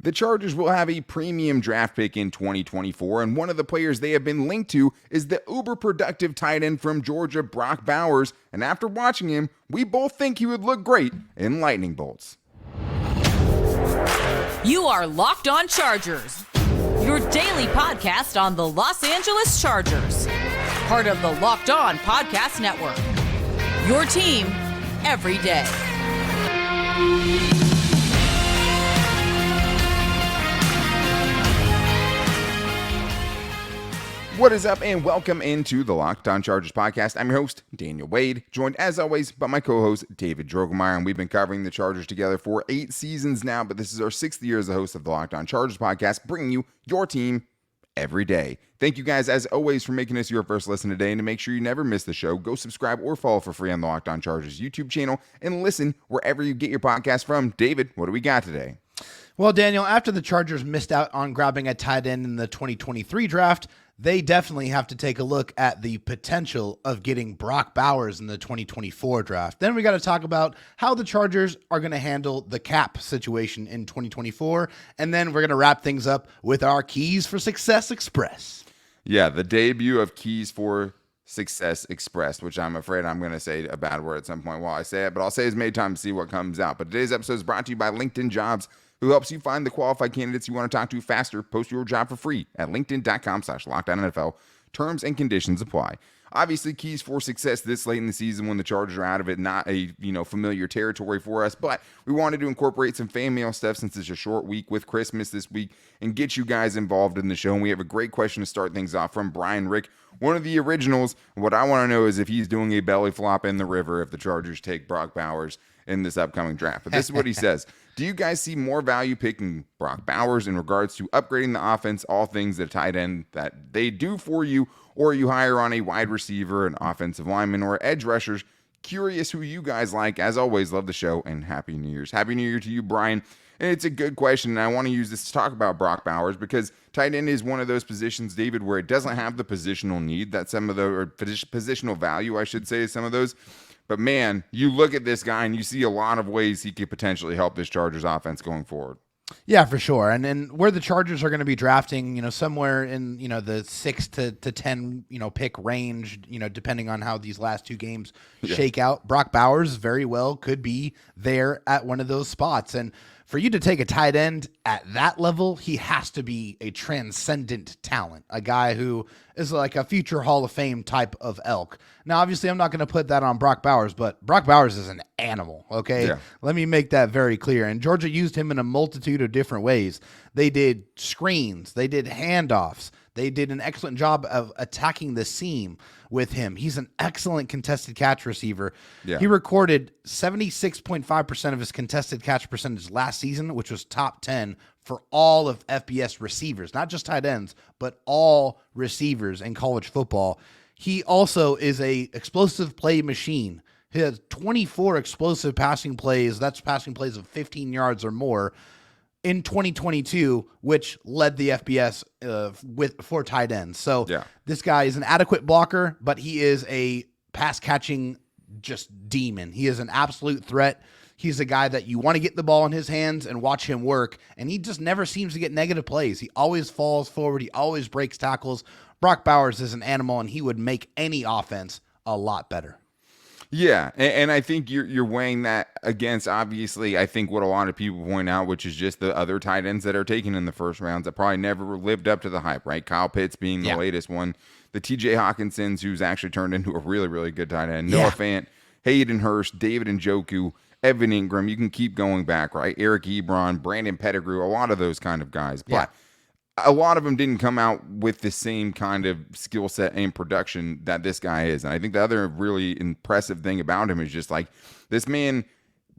The Chargers will have a premium draft pick in 2024, and one of the players they have been linked to is the uber-productive tight end from Georgia, Brock Bowers, and after watching him, we both think he would look great in lightning bolts. You are Locked On Chargers, your daily podcast on the Los Angeles Chargers, part of the Locked On Podcast Network, your team every day. What is up, and welcome into the Locked On Chargers podcast. I'm your host, Daniel Wade, joined as always by my co-host, David Drogemeyer, and we've been covering the Chargers together for 8 seasons now, but this is our 6th year as the host of the Locked On Chargers podcast, bringing you your team every day. Thank you guys, as always, for making us your first listen today, and to make sure you never miss the show, go subscribe or follow for free on the Locked On Chargers YouTube channel, and listen wherever you get your podcast from. David, what do we got today? Well, Daniel, after the Chargers missed out on grabbing a tight end in the 2023 draft, they definitely have to take a look at the potential of getting Brock Bowers in the 2024 draft. Then we got to talk about how the Chargers are going to handle the cap situation in 2024. And then we're going to wrap things up with our Keys for Success Express. Yeah, the debut of Keys for Success Express, which I'm afraid I'm going to say a bad word at some point while I say it, but I'll say it's made time to see what comes out. But today's episode is brought to you by LinkedIn Jobs, who helps you find the qualified candidates you want to talk to faster. Post your job for free at linkedin.com/LockedOnNFL. Terms and conditions apply. Obviously, keys for success this late in the season when the Chargers are out of it, not a familiar territory for us, but we wanted to incorporate some fan mail stuff since it's a short week with Christmas this week and get you guys involved in the show. And we have a great question to start things off from Brian Rick, one of the originals. What I want to know is if he's doing a belly flop in the river if the Chargers take Brock Bowers in this upcoming draft. But this is what he says. Do you guys see more value picking Brock Bowers in regards to upgrading the offense, all things that tight end that they do for you, or you hire on a wide receiver, an offensive lineman, or edge rushers? Curious who you guys like. As always, love the show, and Happy New Year's. Happy New Year to you, Brian. And it's a good question, and I want to use this to talk about Brock Bowers because tight end is one of those positions, David, where it doesn't have the positional need that some of the, or positional value, I should say, some of those. But man, you look at this guy and you see a lot of ways he could potentially help this Chargers offense going forward. Yeah, for sure. And then where the Chargers are going to be drafting, somewhere in, the 6 to 10, pick range, depending on how these last 2 games shake out. Brock Bowers very well could be there at one of those spots. And for you to take a tight end at that level, he has to be a transcendent talent, a guy who is like a future Hall of Fame type of elk. Now, obviously, I'm not going to put that on Brock Bowers, but Brock Bowers is an animal, okay? Yeah. Let me make that very clear. And Georgia used him in a multitude of different ways. They did screens. They did handoffs. They did an excellent job of attacking the seam with him. He's an excellent contested catch receiver. Yeah. He recorded 76.5% of his contested catch percentage last season, which was top 10 for all of FBS receivers, not just tight ends, but all receivers in college football. He also is a explosive play machine. He has 24 explosive passing plays. That's passing plays of 15 yards or more in 2022, which led the FBS for tight ends. So This guy is an adequate blocker, but he is a pass catching just demon. He is an absolute threat. He's a guy that you want to get the ball in his hands and watch him work, and he just never seems to get negative plays. He always falls forward. He always breaks tackles. Brock Bowers is an animal, and he would make any offense a lot better. Yeah, and I think you're weighing that against, obviously, I think what a lot of people point out, which is just the other tight ends that are taken in the first rounds that probably never lived up to the hype, right? Kyle Pitts being the latest one. The T.J. Hawkinsons, who's actually turned into a really, really good tight end. Noah Fant, Hayden Hurst, David Njoku, Evan Ingram. You can keep going back, right? Eric Ebron, Brandon Pettigrew, a lot of those kind of guys. But a lot of them didn't come out with the same kind of skill set and production that this guy is. And I think the other really impressive thing about him is just like this man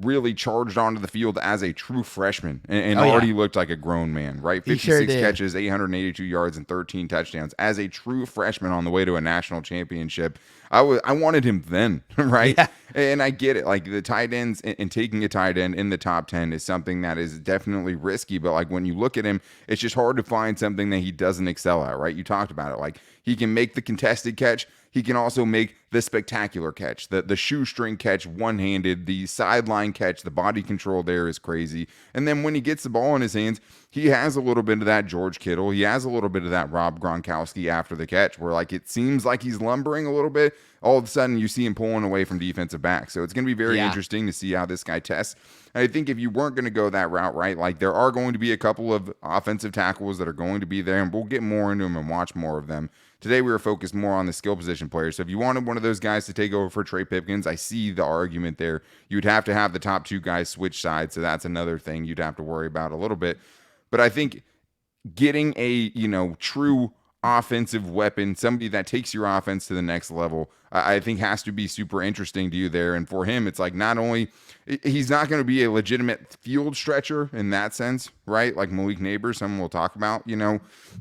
really charged onto the field as a true freshman and already looked like a grown man, right? 56 catches, 882 yards, and 13 touchdowns as a true freshman on the way to a national championship. I wanted him then, right? Yeah. And I get it. Like the tight ends and taking a tight end in the top 10 is something that is definitely risky. But like when you look at him, it's just hard to find something that he doesn't excel at, right? You talked about it. Like he can make the contested catch. He can also make the spectacular catch, the shoestring catch, one-handed, the sideline catch. The body control there is crazy. And then when he gets the ball in his hands, he has a little bit of that George Kittle. He has a little bit of that Rob Gronkowski after the catch, where like it seems like he's lumbering a little bit. All of a sudden, you see him pulling away from defensive backs. So it's going to be very interesting to see how this guy tests. And I think if you weren't going to go that route, right, like there are going to be a couple of offensive tackles that are going to be there, and we'll get more into them and watch more of them. Today, we were focused more on the skill position players. So if you wanted one of those guys to take over for Trey Pipkins, I see the argument there. You'd have to have the top two guys switch sides. So that's another thing you'd have to worry about a little bit. But I think getting a, true offensive weapon, somebody that takes your offense to the next level, I think has to be super interesting to you there. And for him, it's like not only he's not going to be a legitimate field stretcher in that sense, right? Like Malik Nabers, someone we'll talk about,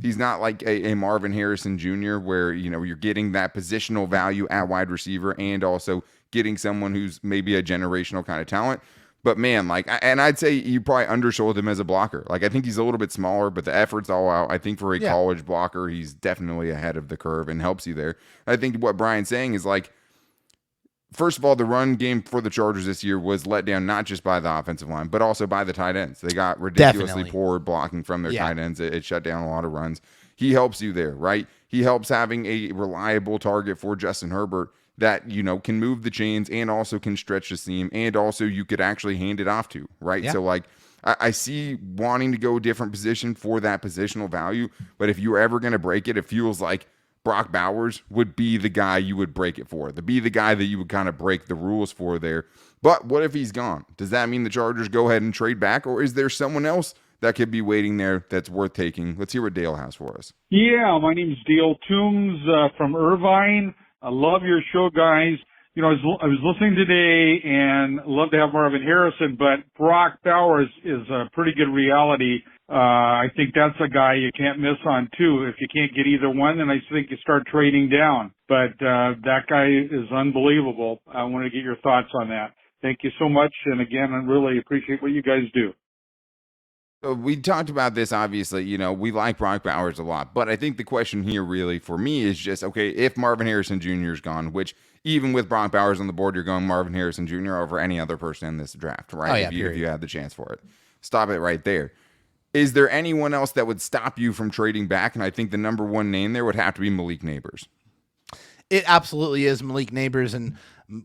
he's not like a Marvin Harrison Jr. where, you're getting that positional value at wide receiver and also getting someone who's maybe a generational kind of talent. But man, and I'd say you probably undersold him as a blocker. Like I think he's a little bit smaller, but the effort's all out. I think for a college blocker, he's definitely ahead of the curve and helps you there. I think what Brian's saying is like, first of all, the run game for the Chargers this year was let down not just by the offensive line, but also by the tight ends. They got ridiculously poor blocking from their tight ends. It shut down a lot of runs. He helps you there, right? He helps having a reliable target for Justin Herbert that, can move the chains and also can stretch the seam, and also you could actually hand it off to, right? Yeah. So like I see wanting to go a different position for that positional value, but if you're ever going to break it, it feels like Brock Bowers would be the guy you would break it for, be the guy that you would kind of break the rules for there. But what if he's gone? Does that mean the Chargers go ahead and trade back, or is there someone else that could be waiting there that's worth taking? Let's hear what Dale has for us. Yeah, my name is Dale Toombs from Irvine. I love your show, guys. I was listening today and love to have Marvin Harrison, but Brock Bowers is a pretty good reality. I think that's a guy you can't miss on too. If you can't get either one, then I think you start trading down. But that guy is unbelievable. I want to get your thoughts on that. Thank you so much. And again, I really appreciate what you guys do. So we talked about this, obviously, we like Brock Bowers a lot, but I think the question here really for me is just, okay, if Marvin Harrison Jr. is gone, which even with Brock Bowers on the board, you're going Marvin Harrison Jr. over any other person in this draft, right? Oh, yeah, if you had the chance for it. Stop it right there. Is there anyone else that would stop you from trading back? And I think the number one name there would have to be Malik Nabers. It absolutely is Malik Nabers. And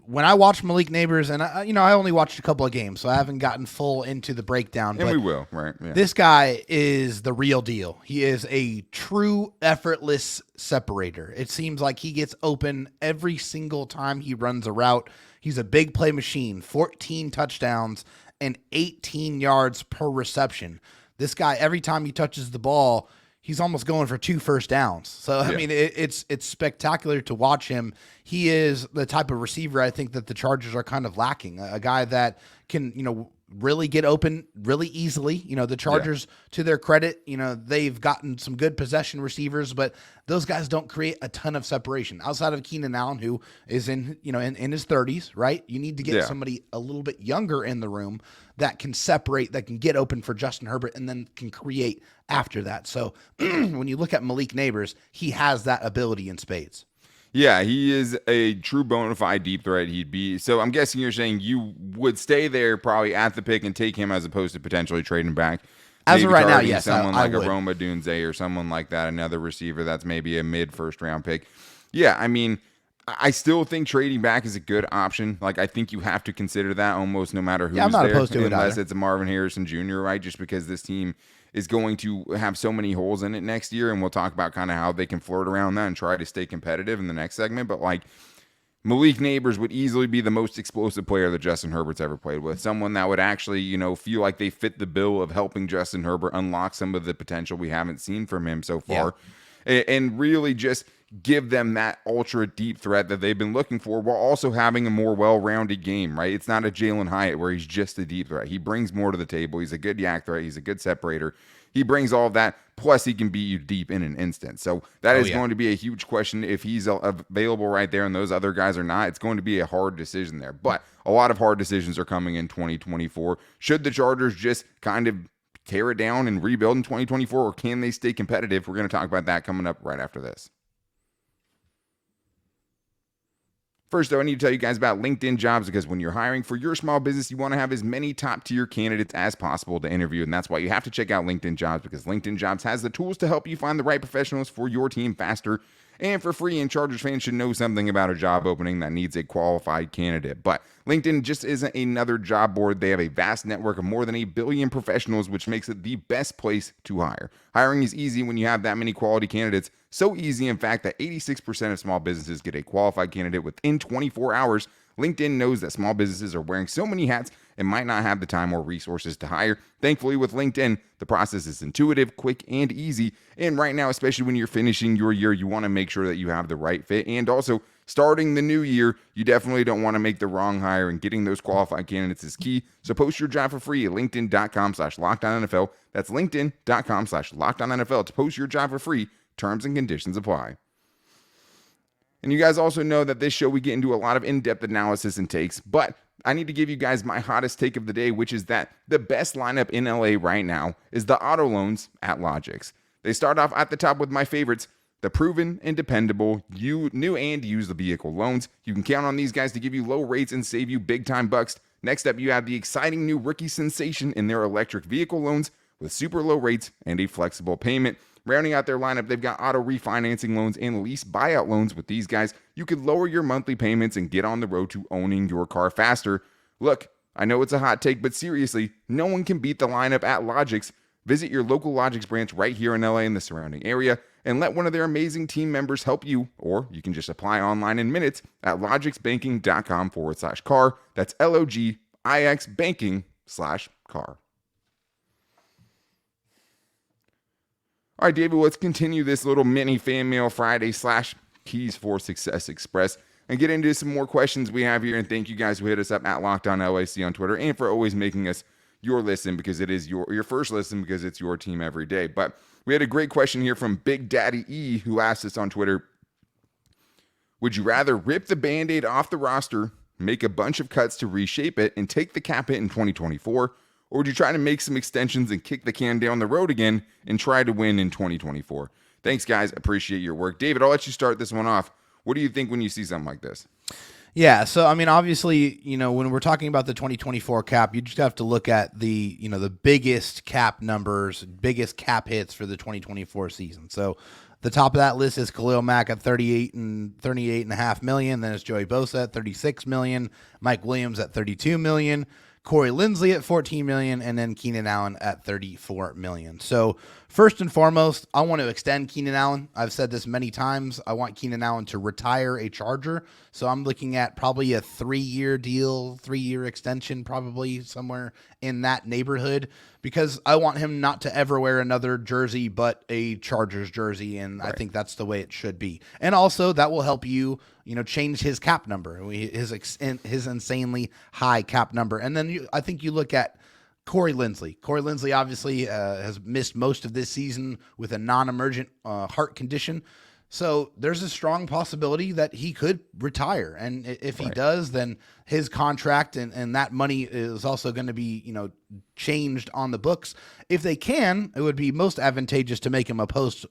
when I watched Malik Nabers, and I only watched a couple of games, so I haven't gotten full into the breakdown. And we will, right? Yeah. This guy is the real deal. He is a true effortless separator. It seems like he gets open every single time he runs a route. He's a big play machine, 14 touchdowns and 18 yards per reception. This guy, every time he touches the ball, he's almost going for 2 first downs. So, I mean, it's spectacular to watch him. He is the type of receiver I think that the Chargers are kind of lacking. A guy that can, really get open really easily. The Chargers, to their credit, they've gotten some good possession receivers, but those guys don't create a ton of separation outside of Keenan Allen, who is in his 30s, right? You need to get somebody a little bit younger in the room that can separate, that can get open for Justin Herbert, and then can create after that. So when you look at Malik Nabers, he has that ability in spades. Yeah, he is a true bona fide deep threat. He'd be. So I'm guessing you're saying you would stay there probably at the pick and take him as opposed to potentially trading back. As of right now, yes, someone like I would. a Roma Dunze or someone like that, another receiver that's maybe a mid first round pick. Yeah, I mean, I still think trading back is a good option. Like, I think you have to consider that almost no matter who's I'm not there, opposed to it unless either. it's a Marvin Harrison Jr., right? Just because this team is going to have so many holes in it next year, and we'll talk about kind of how they can flirt around that and try to stay competitive in the next segment. But like, Malik Nabers would easily be the most explosive player that Justin Herbert's ever played with. Someone that would actually, feel like they fit the bill of helping Justin Herbert unlock some of the potential we haven't seen from him so far. And really just give them that ultra deep threat that they've been looking for while also having a more well-rounded game, right? It's not a Jalen Hyatt where he's just a deep threat. He brings more to the table. He's a good yak threat. He's a good separator. He brings all of that, plus he can beat you deep in an instant. So that is going to be a huge question if he's available right there and those other guys are not. It's going to be a hard decision there. But a lot of hard decisions are coming in 2024. Should the Chargers just kind of tear it down and rebuild in 2024, or can they stay competitive? We're going to talk about that coming up right after this. First, though, I need to tell you guys about LinkedIn Jobs, because when you're hiring for your small business, you want to have as many top-tier candidates as possible to interview, and that's why you have to check out LinkedIn Jobs, because LinkedIn Jobs has the tools to help you find the right professionals for your team faster and for free. And Chargers fans should know something about a job opening that needs a qualified candidate. But LinkedIn just isn't another job board. They have a vast network of more than 1 billion professionals, which makes it the best place to hire. Hiring is easy when you have that many quality candidates. So easy, in fact, that 86% of small businesses get a qualified candidate within 24 hours. LinkedIn knows that small businesses are wearing so many hats and might not have the time or resources to hire. Thankfully, with LinkedIn, the process is intuitive, quick, and easy. And right now, especially when you're finishing your year, you want to make sure that you have the right fit. And also, starting the new year, you definitely don't want to make the wrong hire, and getting those qualified candidates is key. So post your job for free at linkedin.com/LockedOnNFL. That's linkedin.com/LockedOnNFL to post your job for free. Terms and conditions apply. And you guys also know that this show, we get into a lot of in-depth analysis and takes, but I need to give you guys my hottest take of the day, which is that the best lineup in LA right now is the auto loans at Logix. They start off at the top with my favorites, the proven and dependable new and used vehicle loans. You can count on these guys to give you low rates and save you big time bucks. Next up, you have the exciting new rookie sensation in their electric vehicle loans with super low rates and a flexible payment. Rounding out their lineup, they've got auto refinancing loans and lease buyout loans. With these guys, you could lower your monthly payments and get on the road to owning your car faster. Look, I know it's a hot take, but seriously, no one can beat the lineup at Logix. Visit your local Logix branch right here in LA and the surrounding area and let one of their amazing team members help you, or you can just apply online in minutes at logixbanking.com/car. That's LOGIX banking/car. All right, David, let's continue this little mini Fan Mail Friday / Keys for Success Express and get into some more questions we have here. And thank you guys who hit us up at LockedOnLAC on Twitter and for always making us your listen, because it is your first listen, because it's your team every day. But we had a great question here from Big Daddy E, who asked us on Twitter, would you rather rip the Band-Aid off the roster, make a bunch of cuts to reshape it, and take the cap hit in 2024? Or would you try to make some extensions and kick the can down the road again and try to win in 2024? Thanks, guys. Appreciate your work. David, I'll let you start this one off. What do you think when you see something like this? Yeah, so I mean, obviously, when we're talking about the 2024 cap, you just have to look at the biggest cap numbers, biggest cap hits for the 2024 season. So the top of that list is Khalil Mack at 38.5 million. Then it's Joey Bosa at 36 million, Mike Williams at 32 million. Corey Linsley at 14 million, and then Keenan Allen at 34 million. So first and foremost, I want to extend Keenan Allen. I've said this many times. I want Keenan Allen to retire a Charger. So I'm looking at probably a 3-year deal, 3-year extension, probably somewhere in that neighborhood, because I want him not to ever wear another jersey but a Chargers jersey, and right. I think that's the way it should be. And also that will help you, change his cap number, his insanely high cap number. And then I think you look at Corey Linsley. Corey Linsley obviously has missed most of this season with a non-emergent heart condition. So there's a strong possibility that he could retire. And if he does, then his contract and that money is also going to be, changed on the books. If they can, it would be most advantageous to make him a post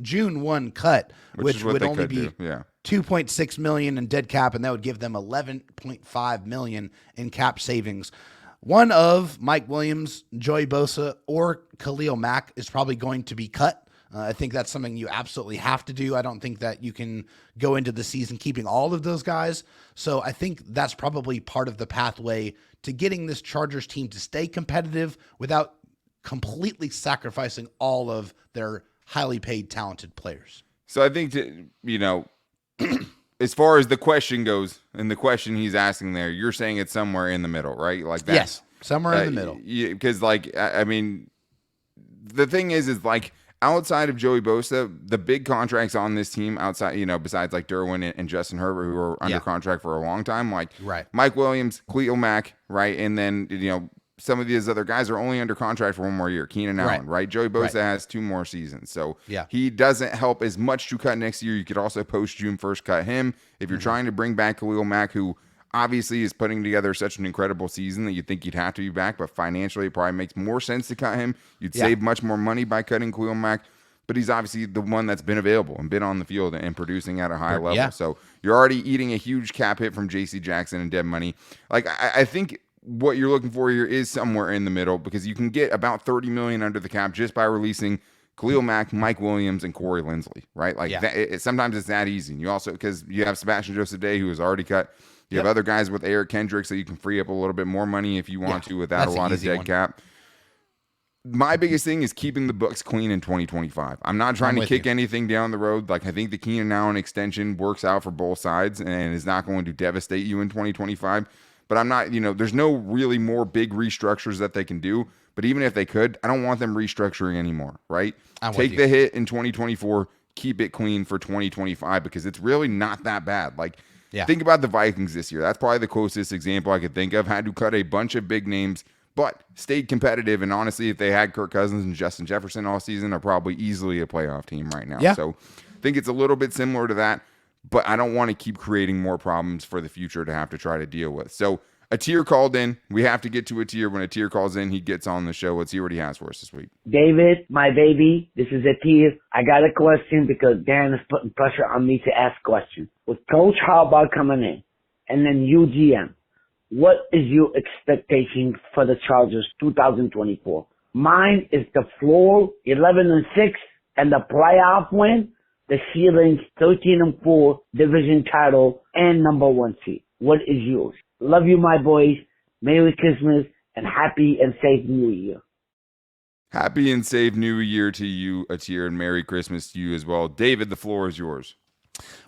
June 1 cut, which would only be $2.6 million in dead cap, and that would give them $11.5 million in cap savings. One of Mike Williams, Joey Bosa, or Khalil Mack is probably going to be cut. I think that's something you absolutely have to do. I don't think that you can go into the season keeping all of those guys. So I think that's probably part of the pathway to getting this Chargers team to stay competitive without completely sacrificing all of their highly paid, talented players. So I think, as far as the question goes and the question he's asking there, you're saying it's somewhere in the middle, right? Like that. Yes, somewhere in the middle. Because, the thing is outside of Joey Bosa, the big contracts on this team outside, besides like Derwin and Justin Herbert, who are under contract for a long time, like Mike Williams, Khalil Mack, right? And then, some of these other guys are only under contract for one more year. Keenan Allen, right? Joey Bosa has 2 more seasons. So he doesn't help as much to cut next year. You could also post June 1st cut him. If you're trying to bring back Khalil Mack, who obviously is putting together such an incredible season that you'd think he'd have to be back, but financially it probably makes more sense to cut him. You'd save much more money by cutting Khalil Mack, but he's obviously the one that's been available and been on the field and producing at a high level. Yeah. So you're already eating a huge cap hit from J.C. Jackson and dead money. Like, I think what you're looking for here is somewhere in the middle, because you can get about $30 million under the cap just by releasing Khalil Mack, Mike Williams, and Corey Linsley, right? Like sometimes it's that easy. And you also, because you have Sebastian Joseph Day, who is already cut. You have other guys with Eric Kendricks, so you can free up a little bit more money if you want to without a lot of dead cap. My biggest thing is keeping the books clean in 2025. I'm not trying to kick anything down the road. Like, I think the Keenan Allen extension works out for both sides and is not going to devastate you in 2025. But I'm not, there's no really more big restructures that they can do. But even if they could, I don't want them restructuring anymore, right? Take the hit in 2024, keep it clean for 2025, because it's really not that bad. Like, think about the Vikings this year. That's probably the closest example I could think of. Had to cut a bunch of big names, but stayed competitive. And honestly, if they had Kirk Cousins and Justin Jefferson all season, are probably easily a playoff team right now. So I think it's a little bit similar to that, but I don't want to keep creating more problems for the future to have to try to deal with. So a tier called in. We have to get to a tier. When a tier calls in, he gets on the show. Let's see what he has for us this week. David, my baby, this is a tier. I got a question because Dan is putting pressure on me to ask questions. With Coach Harbaugh coming in and then UGM, what is your expectation for the Chargers 2024? Mine is the floor 11-6 and the playoff win. The ceiling 13-4 division title and number 1 seed. What is yours? Love you, my boys. Merry Christmas and happy and safe New Year. Happy and safe New Year to you, Atir, and Merry Christmas to you as well. David, the floor is yours.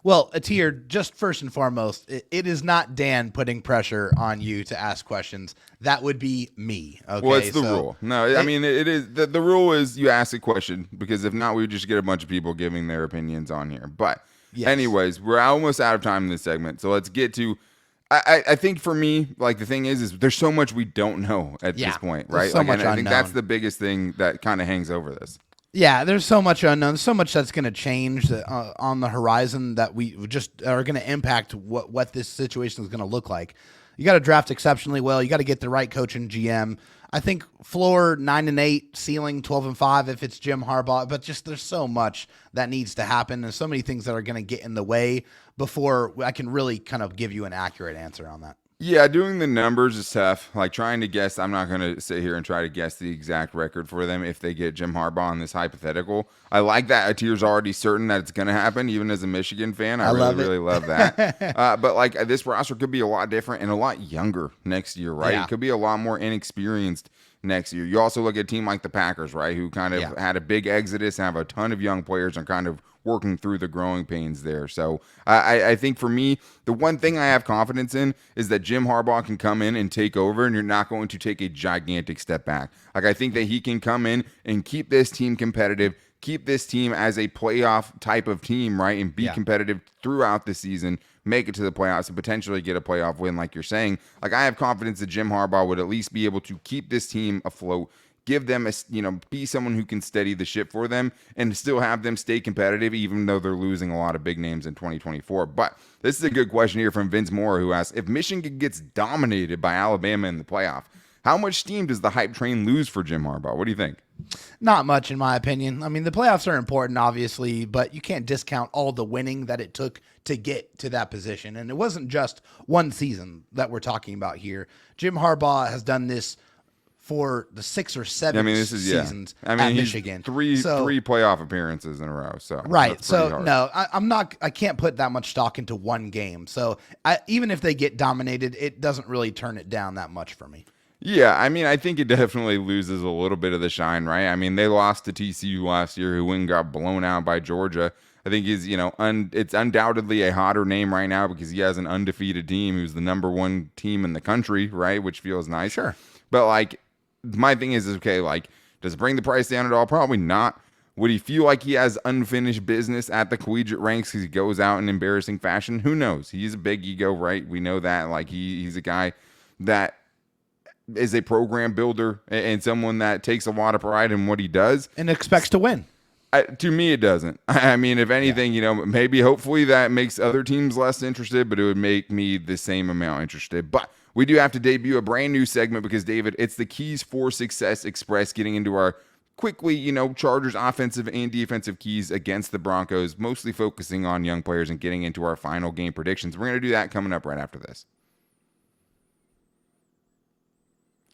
Well, Atir, just first and foremost, it is not Dan putting pressure on you to ask questions. That would be me. Okay? Well, it's the rule. No, I mean, it is. The rule is you ask a question, because if not, we would just get a bunch of people giving their opinions on here. But anyways, we're almost out of time in this segment. So let's get to, I think for me, like, the thing is there's so much we don't know at this point, right? So much I think that's the biggest thing that kind of hangs over this. Yeah, there's so much unknown, so much that's going to change on the horizon that we just are going to impact what this situation is going to look like. You got to draft exceptionally well. You got to get the right coach and GM. I think floor 9-8, ceiling 12-5 if it's Jim Harbaugh. But just there's so much that needs to happen, and so many things that are going to get in the way before I can really kind of give you an accurate answer on that. Yeah, doing the numbers is tough. Like, trying to guess, I'm not going to sit here and try to guess the exact record for them if they get Jim Harbaugh on this hypothetical. I like that Atir's already certain that it's going to happen, even as a Michigan fan. I really love that. But, like, this roster could be a lot different and a lot younger next year, right? It could be a lot more inexperienced next year. You also look at a team like the Packers, right, who kind of had a big exodus and have a ton of young players and kind of working through the growing pains there. So I think for me, the one thing I have confidence in is that Jim Harbaugh can come in and take over, and you're not going to take a gigantic step back. Like, I think that he can come in and keep this team competitive, keep this team as a playoff type of team, right, and be competitive throughout the season, make it to the playoffs, and potentially get a playoff win, like you're saying. Like, I have confidence that Jim Harbaugh would at least be able to keep this team afloat, give them be someone who can steady the ship for them and still have them stay competitive, even though they're losing a lot of big names in 2024. But this is a good question here from Vince Moore, who asks, if Michigan gets dominated by Alabama in the playoff, how much steam does the hype train lose for Jim Harbaugh? What do you think? Not much, in my opinion. I mean, the playoffs are important, obviously, but you can't discount all the winning that it took to get to that position. And it wasn't just one season that we're talking about here. Jim Harbaugh has done this for the 6 or 7 seasons at Michigan. Three playoff appearances in a row. So right. So no, I can't put that much stock into one game. So even if they get dominated, it doesn't really turn it down that much for me. Yeah, I mean, I think it definitely loses a little bit of the shine, right? I mean, they lost to TCU last year, who went and got blown out by Georgia. I think he's, it's undoubtedly a hotter name right now because he has an undefeated team who's the number 1 team in the country, right? Which feels nice. Sure. But, like, my thing is, okay, like, does it bring the price down at all? Probably not. Would he feel like he has unfinished business at the collegiate ranks because he goes out in embarrassing fashion? Who knows? He's a big ego, right? We know that. Like he's a guy that is a program builder and someone that takes a lot of pride in what he does. And expects to win. To me, it doesn't. I mean, if anything, maybe hopefully that makes other teams less interested, but it would make me the same amount interested. But we do have to debut a brand new segment because, David, it's the Keys for Success Express, getting into our quickly, Chargers offensive and defensive keys against the Broncos, mostly focusing on young players and getting into our final game predictions. We're going to do that coming up right after this.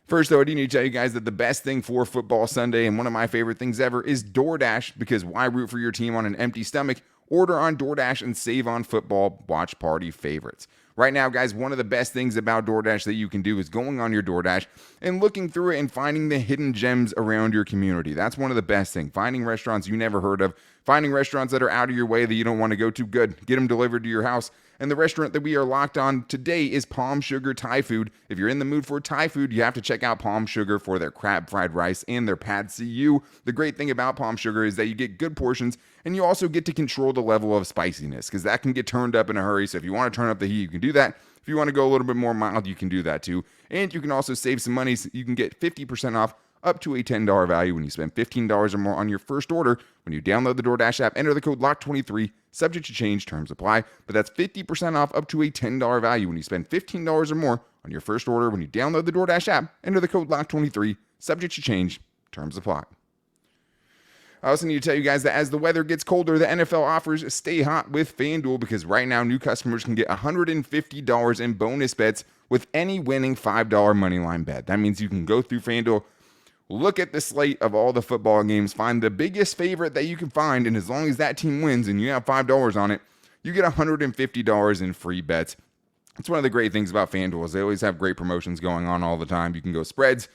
First, though, I do need to tell you guys that the best thing for Football Sunday and one of my favorite things ever is DoorDash, because why root for your team on an empty stomach? Order on DoorDash and save on football watch party favorites. Right now, guys, one of the best things about DoorDash that you can do is going on your DoorDash and looking through it and finding the hidden gems around your community. That's one of the best things. Finding restaurants you never heard of, finding restaurants that are out of your way that you don't want to go to. Good. Get them delivered to your house. And the restaurant that we are locked on today is Palm Sugar Thai Food. If you're in the mood for Thai food, you have to check out Palm Sugar for their crab fried rice and their pad see ew. The great thing about Palm Sugar is that you get good portions and you also get to control the level of spiciness because that can get turned up in a hurry. So if you want to turn up the heat, you can do that. If you want to go a little bit more mild, you can do that too. And you can also save some money. So you can get 50% off up to a $10 value when you spend $15 or more on your first order. When you download the DoorDash app, enter the code LOCK23, subject to change, terms apply. But that's 50% off up to a $10 value when you spend $15 or more on your first order. When you download the DoorDash app, enter the code LOCK23, subject to change, terms apply. I also need to tell you guys that as the weather gets colder, the NFL offers stay hot with FanDuel, because right now new customers can get $150 in bonus bets with any winning $5 moneyline bet. That means you can go through FanDuel, look at the slate of all the football games, find the biggest favorite that you can find, and as long as that team wins and you have $5 on it, you get $150 in free bets. It's one of the great things about FanDuel is they always have great promotions going on all the time. You can go spreads,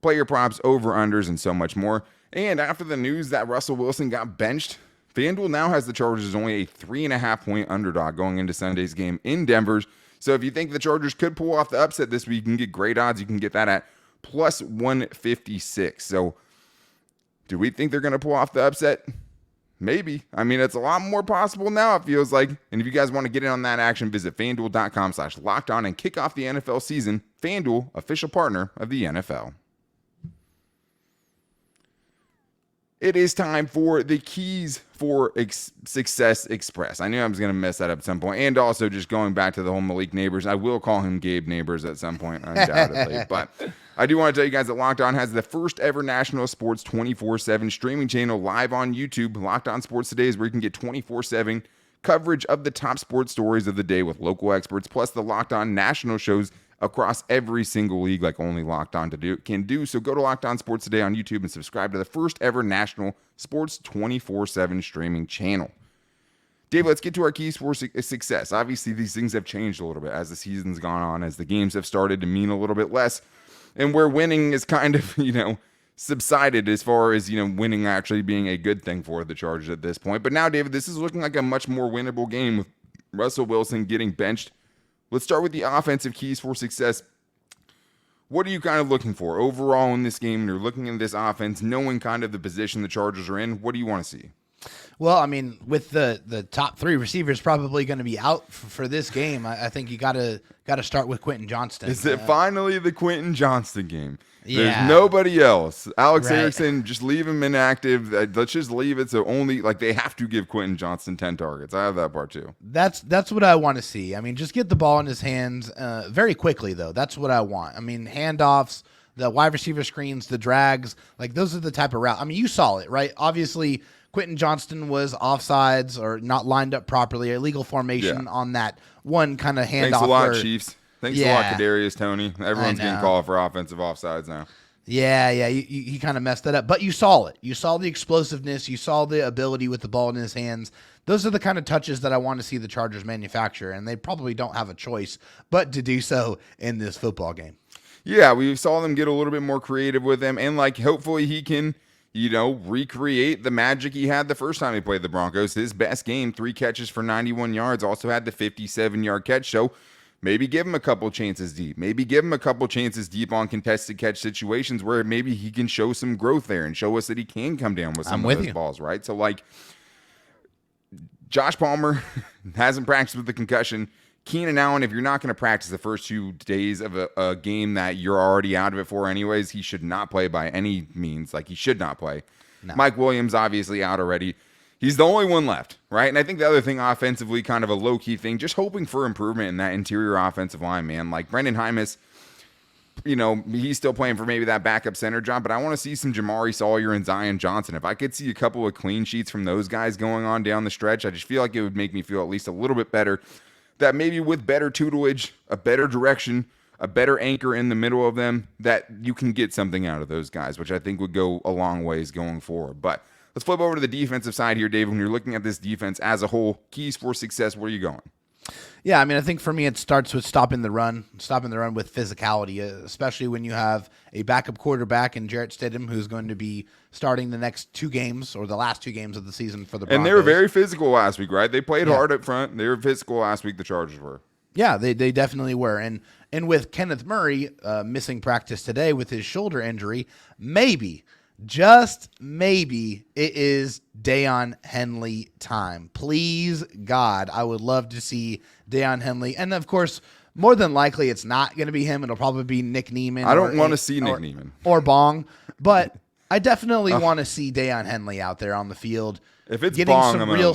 player props, over-unders, and so much more. And after the news that Russell Wilson got benched, FanDuel now has the Chargers as only a 3.5-point underdog going into Sunday's game in Denver. So if you think the Chargers could pull off the upset this week, you can get great odds. You can get that at plus 156. So do we think they're going to pull off the upset? Maybe. I mean, it's a lot more possible now, it feels like. And if you guys want to get in on that action, visit FanDuel.com/lockedon and kick off the NFL season. FanDuel, official partner of the NFL. It is time for the Keys for Success Express. I knew I was going to mess that up at some point. And also just going back to the whole Malik Nabers, I will call him Gabe Nabers at some point, undoubtedly. But I do want to tell you guys that Locked On has the first ever national sports 24/7 streaming channel live on YouTube. Locked On Sports Today is where you can get 24/7 coverage of the top sports stories of the day with local experts, plus the Locked On national shows across every single league like only Locked On can do. So go to Locked On Sports Today on YouTube and subscribe to the first ever national sports 24/7 streaming channel. Dave, let's get to our keys for success. Obviously, these things have changed a little bit as the season's gone on, as the games have started to mean a little bit less, and where winning is kind of, subsided as far as, winning actually being a good thing for the Chargers at this point. But now, David, this is looking like a much more winnable game with Russell Wilson getting benched. Let's start with the offensive keys for success. What are you kind of looking for overall in this game? When you're looking at this offense, knowing kind of the position the Chargers are in, what do you want to see? Well, I mean, with the top three receivers probably going to be out for this game, I think you got to start with Quentin Johnston. Is it finally the Quentin Johnston game? Yeah. There's nobody else. Alex Right. Erickson, just leave him inactive. Let's just leave it. So only they have to give Quentin Johnston 10 targets. I have that part too. That's what I want to see. I mean, just get the ball in his hands very quickly, though. That's what I want. I mean, handoffs, the wide receiver screens, the drags, those are the type of route. I mean, you saw it, right? Obviously, Quentin Johnston was offsides or not lined up properly, illegal formation on that one kind of handoff. Thanks a lot, Chiefs. Thanks a lot, Kadarius Toney. Everyone's getting called for offensive offsides now. Yeah, he kind of messed that up. But you saw it. You saw the explosiveness. You saw the ability with the ball in his hands. Those are the kind of touches that I want to see the Chargers manufacture, and they probably don't have a choice but to do so in this football game. Yeah, we saw them get a little bit more creative with him, and hopefully he can, recreate the magic he had the first time he played the Broncos. His best game, 3 catches for 91 yards, also had the 57-yard catch. So maybe give him a couple chances deep. Maybe give him a couple chances deep on contested catch situations where maybe he can show some growth there and show us that he can come down with some of those balls, right? So, like, Josh Palmer hasn't practiced with the concussion. Keenan Allen, if you're not going to practice the first 2 days of a game that you're already out of it for anyways, he should not play by any means. Like, he should not play. No. Mike Williams, obviously out already. He's the only one left, right? And I think the other thing offensively, kind of a low-key thing, just hoping for improvement in that interior offensive line, man. Like, Brendan Hymas, you know, he's still playing for maybe that backup center job, but I want to see some Jamari Sawyer and Zion Johnson. If I could see a couple of clean sheets from those guys going on down the stretch, I just feel like it would make me feel at least a little bit better that maybe with better tutelage, a better direction, a better anchor in the middle of them, that you can get something out of those guys, which I think would go a long ways going forward. But let's flip over to the defensive side here, Dave. When you're looking at this defense as a whole, keys for success, where are you going? Yeah, I mean, I think for me it starts with stopping the run with physicality, especially when you have a backup quarterback in Jarrett Stidham, who's going to be starting the next 2 games or the last 2 games of the season for the Broncos. And they were very physical last week, right? They played hard up front. They were physical last week, the Chargers were. Yeah, they definitely were. And with Kenneth Murray missing practice today with his shoulder injury, maybe, just maybe, it is Deion Henley time. Please, God, I would love to see Deion Henley. And, of course, more than likely it's not going to be him. It'll probably be Nick Niemann. I don't want to see Nick Niemann. Or Bong. But I definitely want to see Deion Henley out there on the field. If it's Bong, I'm going to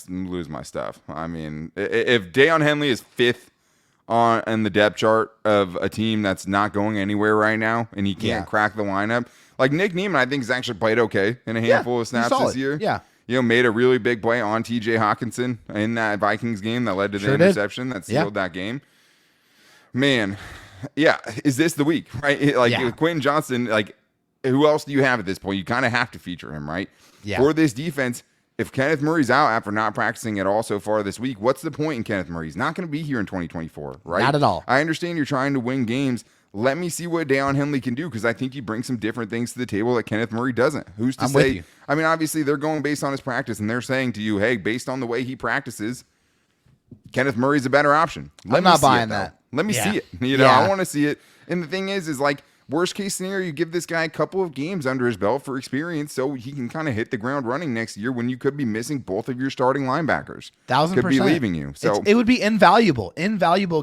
lose my stuff. I mean, if Deion Henley is 5th in the depth chart of a team that's not going anywhere right now and he can't crack the lineup, like Nick Niemann, I think, has actually played okay in a handful of snaps this year. Yeah. You know, made a really big play on TJ Hawkinson in that Vikings game that led to the interception that sealed that game. Man, yeah, is this the week, right? Like, Quentin Johnson, like, who else do you have at this point? You kind of have to feature him, right? Yeah. For this defense, if Kenneth Murray's out after not practicing at all so far this week, what's the point in Kenneth Murray? He's not going to be here in 2024, right? Not at all. I understand you're trying to win games. Let me see what Deion Henley can do, because I think he brings some different things to the table that Kenneth Murray doesn't. Who's to say? I mean, obviously, they're going based on his practice, and they're saying to you, hey, based on the way he practices, Kenneth Murray's a better option. I'm not buying that. Let me see it. You know, I want to see it. And the thing is like, worst case scenario, you give this guy a couple of games under his belt for experience so he can kind of hit the ground running next year when you could be missing both of your starting linebackers. 1,000%. Could be leaving you. So it would be invaluable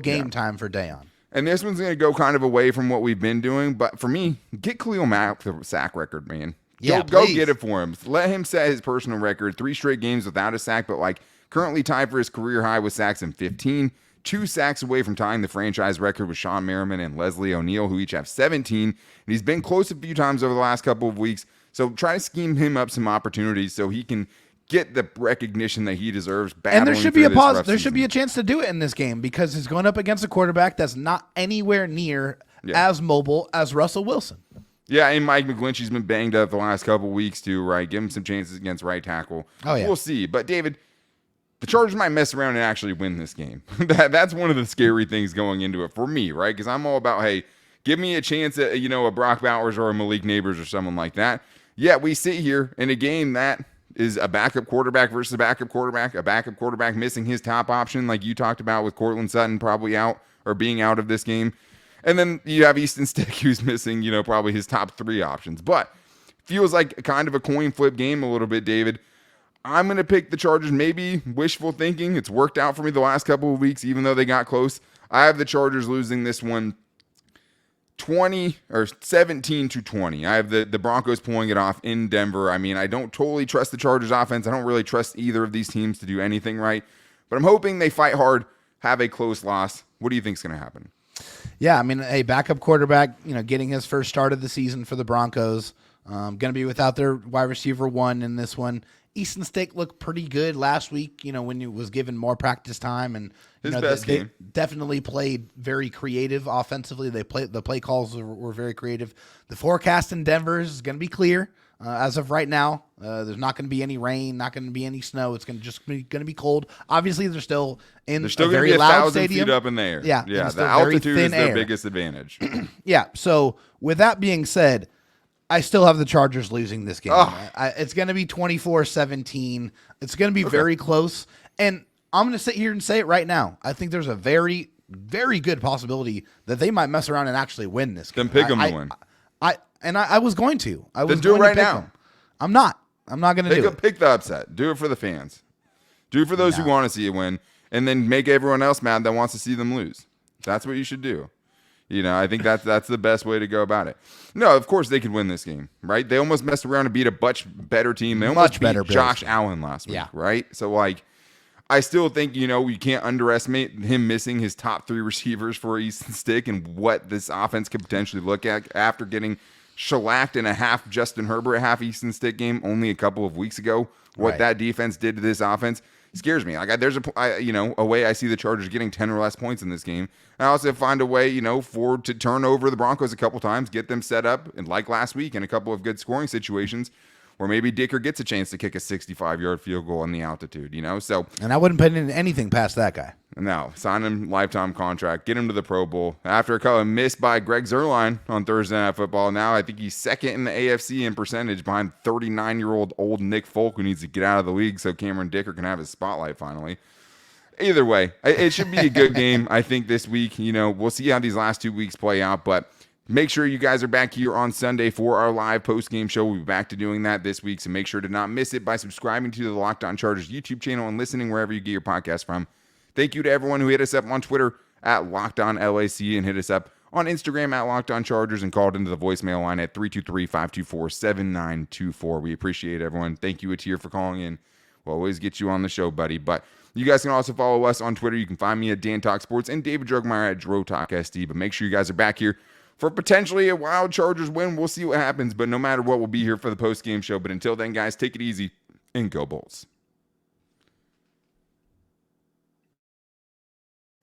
game time for Deion. And this one's going to go kind of away from what we've been doing. But for me, get Khalil Mack the sack record, man. Go get it for him. Let him set his personal record. 3 straight games without a sack, but like currently tied for his career high with sacks in 15. 2 sacks away from tying the franchise record with Sean Merriman and Leslie O'Neal, who each have 17. And he's been close a few times over the last couple of weeks. So try to scheme him up some opportunities so he can get the recognition that he deserves. And there should be a pause. There should be a chance to do it in this game because he's going up against a quarterback that's not anywhere near as mobile as Russell Wilson. Yeah, and Mike McGlinchey's been banged up the last couple of weeks too, right? Give him some chances against right tackle. Oh, yeah. We'll see. But David, the Chargers might mess around and actually win this game. That's one of the scary things going into it for me, right? Because I'm all about, hey, give me a chance at, a Brock Bowers or a Malik Nabers or someone like that. Yeah, we sit here in a game that is a backup quarterback versus a backup quarterback missing his top option, like you talked about with Cortland Sutton probably out or being out of this game. And then you have Easton Stick who's missing, probably his top 3 options. But feels like kind of a coin flip game a little bit, David. I'm going to pick the Chargers, maybe wishful thinking. It's worked out for me the last couple of weeks, even though they got close. I have the Chargers losing this one 17-20. I have the Broncos pulling it off in Denver. I mean, I don't totally trust the Chargers offense. I don't really trust either of these teams to do anything right. But I'm hoping they fight hard, have a close loss. What do you think is going to happen? Yeah, I mean, a backup quarterback, getting his first start of the season for the Broncos. Going to be without their wide receiver 1 in this one. Easton Stick looked pretty good last week, when he was given more practice time, and they definitely played very creative offensively. The play calls were very creative. The forecast in Denver is going to be clear as of right now. There's not going to be any rain, not going to be any snow. It's going to be cold. Obviously, they're still in a very loud stadium. Feet up in the air. Yeah, the altitude is their biggest advantage. Yeah. So with that being said, I still have the Chargers losing this game. It's going to be 24-17. It's going to be very close. And I'm going to sit here and say it right now. I think there's a very very good possibility that they might mess around and actually win this game. Then pick them to win. I was going to. Then do it right now. Them. I'm not going to do it. Pick the upset. Do it for the fans. Do it for those who want to see it win, and then make everyone else mad that wants to see them lose. That's what you should do. I think that's the best way to go about it. No, of course they could win this game, right? They almost messed around and beat a much better team. They almost beat Josh Allen last week, right? So, I still think, you can't underestimate him missing his top 3 receivers for Easton Stick and what this offense could potentially look at after getting shellacked in a half Justin Herbert, half Easton Stick game only a couple of weeks ago. What that defense did to this offense scares me. There's a way I see the Chargers getting 10 or less points in this game. I also find a way, to turn over the Broncos a couple times, get them set up, and like last week in a couple of good scoring situations, where maybe Dicker gets a chance to kick a 65-yard field goal on the altitude, So, and I wouldn't put in anything past that guy. No, sign him lifetime contract, get him to the Pro Bowl. After a couple missed by Greg Zuerlein on Thursday Night Football, now I think he's second in the AFC in percentage behind 39-year-old old Nick Folk, who needs to get out of the league so Cameron Dicker can have his spotlight finally. Either way, it should be a good game, I think, this week. We'll see how these last 2 weeks play out, but make sure you guys are back here on Sunday for our live post-game show. We'll be back to doing that this week, so make sure to not miss it by subscribing to the Locked On Chargers YouTube channel and listening wherever you get your podcast from. Thank you to everyone who hit us up on Twitter at LockedOnLAC and hit us up on Instagram at LockedOnChargers and called into the voicemail line at 323-524-7924. We appreciate everyone. Thank you, Atir, for calling in. We'll always get you on the show, buddy. But you guys can also follow us on Twitter. You can find me at Dan Talk Sports and David Drogmeyer at Dro Talk SD. But make sure you guys are back here for potentially a wild Chargers win. We'll see what happens. But no matter what, we'll be here for the post-game show. But until then, guys, take it easy and go Bulls.